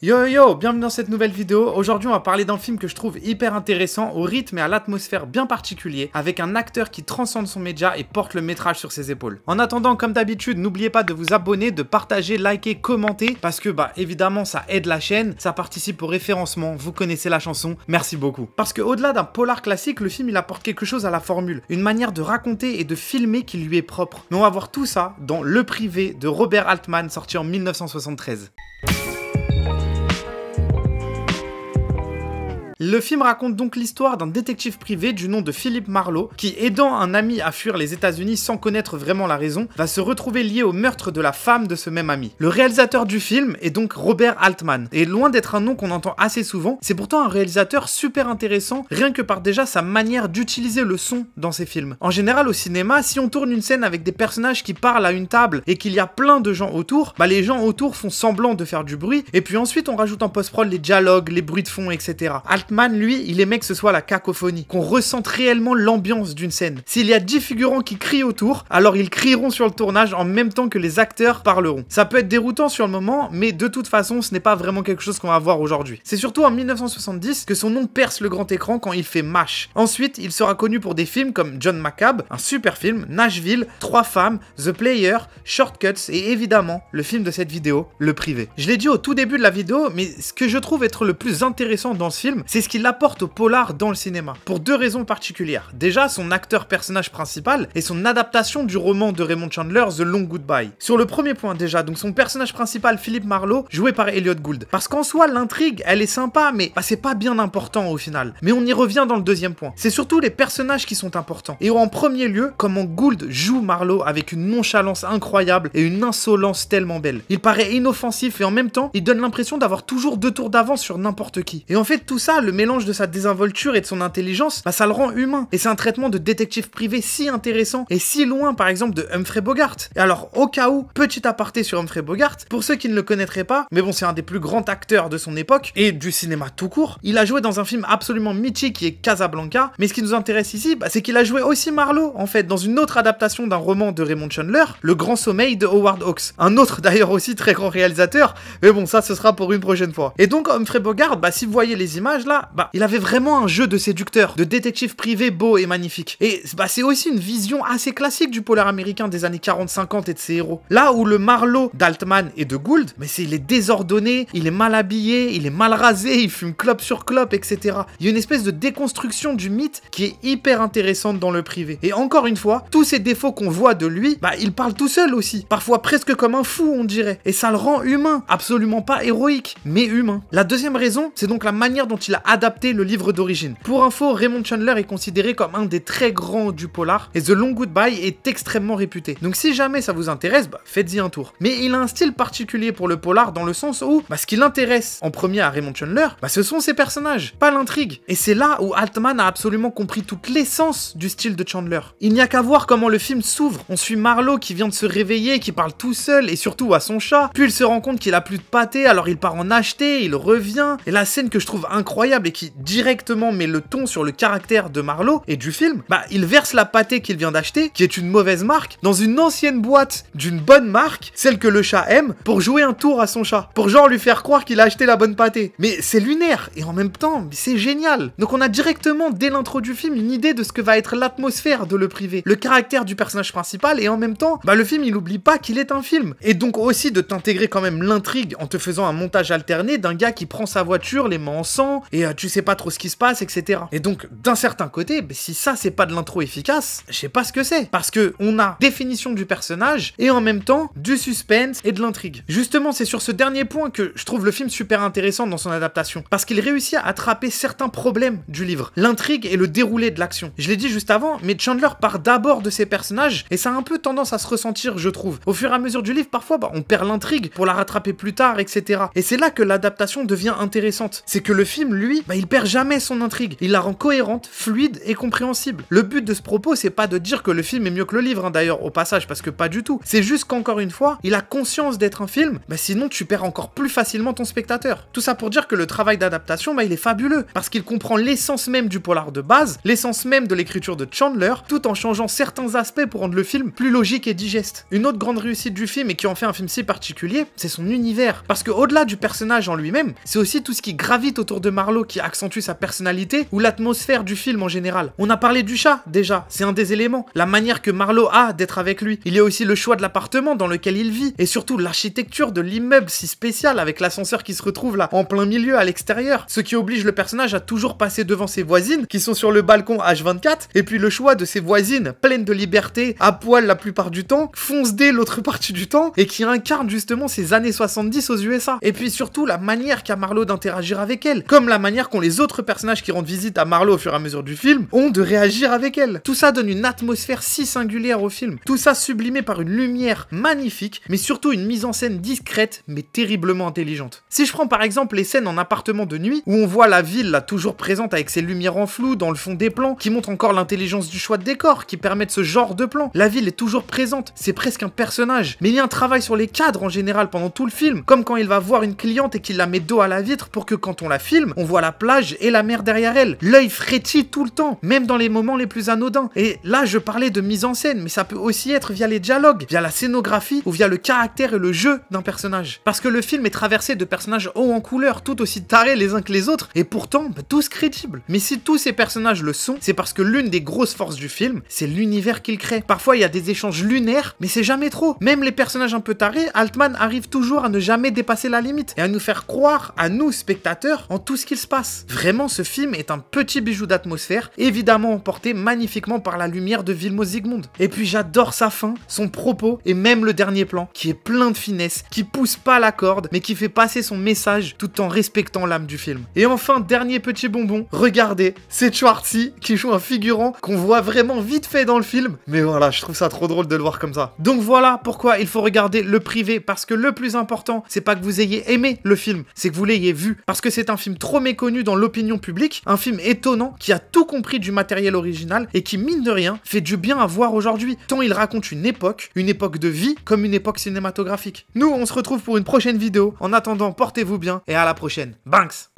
Yo yo, bienvenue dans cette nouvelle vidéo. Aujourd'hui on va parler d'un film que je trouve hyper intéressant, au rythme et à l'atmosphère bien particulier, avec un acteur qui transcende son média et porte le métrage sur ses épaules. En attendant, comme d'habitude, n'oubliez pas de vous abonner, de partager, liker, commenter, parce que évidemment ça aide la chaîne, ça participe au référencement, vous connaissez la chanson, merci beaucoup. Parce que au-delà d'un polar classique, le film il apporte quelque chose à la formule, une manière de raconter et de filmer qui lui est propre. Mais on va voir tout ça dans Le Privé de Robert Altman, sorti en 1973. Le film raconte donc l'histoire d'un détective privé du nom de Philip Marlowe qui, aidant un ami à fuir les États-Unis sans connaître vraiment la raison, va se retrouver lié au meurtre de la femme de ce même ami. Le réalisateur du film est donc Robert Altman, et loin d'être un nom qu'on entend assez souvent, c'est pourtant un réalisateur super intéressant, rien que par déjà sa manière d'utiliser le son dans ses films. En général au cinéma, si on tourne une scène avec des personnages qui parlent à une table et qu'il y a plein de gens autour, les gens autour font semblant de faire du bruit, et puis ensuite on rajoute en post-prod les dialogues, les bruits de fond, etc. Altman, lui, il aimait que ce soit la cacophonie, qu'on ressente réellement l'ambiance d'une scène. S'il y a 10 figurants qui crient autour, alors ils crieront sur le tournage en même temps que les acteurs parleront. Ça peut être déroutant sur le moment, mais de toute façon, ce n'est pas vraiment quelque chose qu'on va voir aujourd'hui. C'est surtout en 1970 que son nom perce le grand écran quand il fait MASH. Ensuite, il sera connu pour des films comme John McCabe, un super film, Nashville, Trois femmes, The Player, Shortcuts et évidemment, le film de cette vidéo, Le Privé. Je l'ai dit au tout début de la vidéo, mais ce que je trouve être le plus intéressant dans ce film, c'est ce qu'il apporte au polar dans le cinéma, pour deux raisons particulières. Déjà, son acteur-personnage principal et son adaptation du roman de Raymond Chandler, The Long Goodbye. Sur le premier point déjà, donc son personnage principal, Philip Marlowe, joué par Elliot Gould. Parce qu'en soi, l'intrigue, elle est sympa, mais c'est pas bien important au final. Mais on y revient dans le deuxième point. C'est surtout les personnages qui sont importants. Et en premier lieu, comment Gould joue Marlowe avec une nonchalance incroyable et une insolence tellement belle. Il paraît inoffensif et en même temps, il donne l'impression d'avoir toujours 2 tours d'avance sur n'importe qui. Et en fait, tout ça, le mélange de sa désinvolture et de son intelligence, ça le rend humain. Et c'est un traitement de détective privé si intéressant et si loin, par exemple, de Humphrey Bogart. Et alors, au cas où, petit aparté sur Humphrey Bogart, pour ceux qui ne le connaîtraient pas, mais bon, c'est un des plus grands acteurs de son époque et du cinéma tout court. Il a joué dans un film absolument mythique qui est Casablanca, mais ce qui nous intéresse ici, c'est qu'il a joué aussi Marlowe, en fait, dans une autre adaptation d'un roman de Raymond Chandler, Le Grand Sommeil de Howard Hawks. Un autre, d'ailleurs, aussi très grand réalisateur, mais bon, ça, ce sera pour une prochaine fois. Et donc, Humphrey Bogart, si vous voyez les images là, il avait vraiment un jeu de séducteur, de détective privé beau et magnifique. Et c'est aussi une vision assez classique du polar américain des années 40-50 et de ses héros. Là où le Marlowe d'Altman et de Gould, il est désordonné, il est mal habillé, il est mal rasé, il fume clope sur clope, etc. Il y a une espèce de déconstruction du mythe qui est hyper intéressante dans Le Privé. Et encore une fois, tous ces défauts qu'on voit de lui, il parle tout seul aussi. Parfois presque comme un fou, on dirait. Et ça le rend humain. Absolument pas héroïque, mais humain. La deuxième raison, c'est donc la manière dont il a adapté le livre d'origine. Pour info, Raymond Chandler est considéré comme un des très grands du polar et The Long Goodbye est extrêmement réputé. Donc si jamais ça vous intéresse, faites-y un tour. Mais il a un style particulier pour le polar dans le sens où ce qui l'intéresse en premier à Raymond Chandler, ce sont ses personnages, pas l'intrigue. Et c'est là où Altman a absolument compris toute l'essence du style de Chandler. Il n'y a qu'à voir comment le film s'ouvre. On suit Marlowe qui vient de se réveiller, qui parle tout seul et surtout à son chat. Puis il se rend compte qu'il a plus de pâté, alors il part en acheter, il revient. Et la scène que je trouve incroyable et qui directement met le ton sur le caractère de Marlowe et du film, il verse la pâtée qu'il vient d'acheter, qui est une mauvaise marque, dans une ancienne boîte d'une bonne marque, celle que le chat aime, pour jouer un tour à son chat. Pour genre lui faire croire qu'il a acheté la bonne pâtée. Mais c'est lunaire, et en même temps, c'est génial. Donc on a directement, dès l'intro du film, une idée de ce que va être l'atmosphère de Le Privé, le caractère du personnage principal, et en même temps, le film, il oublie pas qu'il est un film. Et donc aussi de t'intégrer quand même l'intrigue en te faisant un montage alterné d'un gars qui prend sa voiture, les mains en sang, et tu sais pas trop ce qui se passe, etc. Et donc, d'un certain côté, si ça c'est pas de l'intro efficace, je sais pas ce que c'est. Parce que on a définition du personnage et en même temps du suspense et de l'intrigue. Justement, c'est sur ce dernier point que je trouve le film super intéressant dans son adaptation. Parce qu'il réussit à attraper certains problèmes du livre. L'intrigue et le déroulé de l'action. Je l'ai dit juste avant, mais Chandler part d'abord de ses personnages et ça a un peu tendance à se ressentir, je trouve. Au fur et à mesure du livre, parfois, on perd l'intrigue pour la rattraper plus tard, etc. Et c'est là que l'adaptation devient intéressante. C'est que le film, lui, lui, il perd jamais son intrigue. Il la rend cohérente, fluide et compréhensible. Le but de ce propos, c'est pas de dire que le film est mieux que le livre, d'ailleurs, au passage, parce que pas du tout. C'est juste qu'encore une fois, il a conscience d'être un film, sinon tu perds encore plus facilement ton spectateur. Tout ça pour dire que le travail d'adaptation, il est fabuleux, parce qu'il comprend l'essence même du polar de base, l'essence même de l'écriture de Chandler, tout en changeant certains aspects pour rendre le film plus logique et digeste. Une autre grande réussite du film, et qui en fait un film si particulier, c'est son univers. Parce que au-delà du personnage en lui-même, c'est aussi tout ce qui gravite autour de Marlowe qui accentue sa personnalité ou l'atmosphère du film en général. On a parlé du chat, déjà, c'est un des éléments. La manière que Marlowe a d'être avec lui. Il y a aussi le choix de l'appartement dans lequel il vit, et surtout l'architecture de l'immeuble si spécial avec l'ascenseur qui se retrouve là, en plein milieu à l'extérieur, ce qui oblige le personnage à toujours passer devant ses voisines qui sont sur le balcon H24, et puis le choix de ses voisines pleines de liberté, à poil la plupart du temps, fonce-dé l'autre partie du temps, et qui incarne justement ces années 70 aux USA. Et puis surtout la manière qu'a Marlowe d'interagir avec elle, comme la manière qu'ont les autres personnages qui rendent visite à Marlowe au fur et à mesure du film, ont de réagir avec elle. Tout ça donne une atmosphère si singulière au film, tout ça sublimé par une lumière magnifique, mais surtout une mise en scène discrète, mais terriblement intelligente. Si je prends par exemple les scènes en appartement de nuit, où on voit la ville là toujours présente avec ses lumières en flou dans le fond des plans, qui montrent encore l'intelligence du choix de décor, qui permettent ce genre de plan. La ville est toujours présente, c'est presque un personnage. Mais il y a un travail sur les cadres en général pendant tout le film, comme quand il va voir une cliente et qu'il la met dos à la vitre pour que quand on la filme, on voit la plage et la mer derrière elle. L'œil frétille tout le temps, même dans les moments les plus anodins. Et là, je parlais de mise en scène, mais ça peut aussi être via les dialogues, via la scénographie ou via le caractère et le jeu d'un personnage. Parce que le film est traversé de personnages hauts en couleur, tout aussi tarés les uns que les autres, et pourtant, tous crédibles. Mais si tous ces personnages le sont, c'est parce que l'une des grosses forces du film, c'est l'univers qu'il crée. Parfois, il y a des échanges lunaires, mais c'est jamais trop. Même les personnages un peu tarés, Altman arrive toujours à ne jamais dépasser la limite, et à nous faire croire, à nous, spectateurs, en tout ce qu'il se passe. Vraiment, ce film est un petit bijou d'atmosphère, évidemment emporté magnifiquement par la lumière de Vilmos Zsigmond. Et puis j'adore sa fin, son propos, et même le dernier plan, qui est plein de finesse, qui pousse pas la corde, mais qui fait passer son message tout en respectant l'âme du film. Et enfin, dernier petit bonbon, regardez, c'est Schwartzy qui joue un figurant qu'on voit vraiment vite fait dans le film, mais voilà, je trouve ça trop drôle de le voir comme ça. Donc voilà pourquoi il faut regarder Le Privé, parce que le plus important, c'est pas que vous ayez aimé le film, c'est que vous l'ayez vu, parce que c'est un film trop méconnu dans l'opinion publique, un film étonnant qui a tout compris du matériel original et qui, mine de rien, fait du bien à voir aujourd'hui, tant il raconte une époque de vie comme une époque cinématographique. Nous, on se retrouve pour une prochaine vidéo. En attendant, portez-vous bien et à la prochaine. Banks!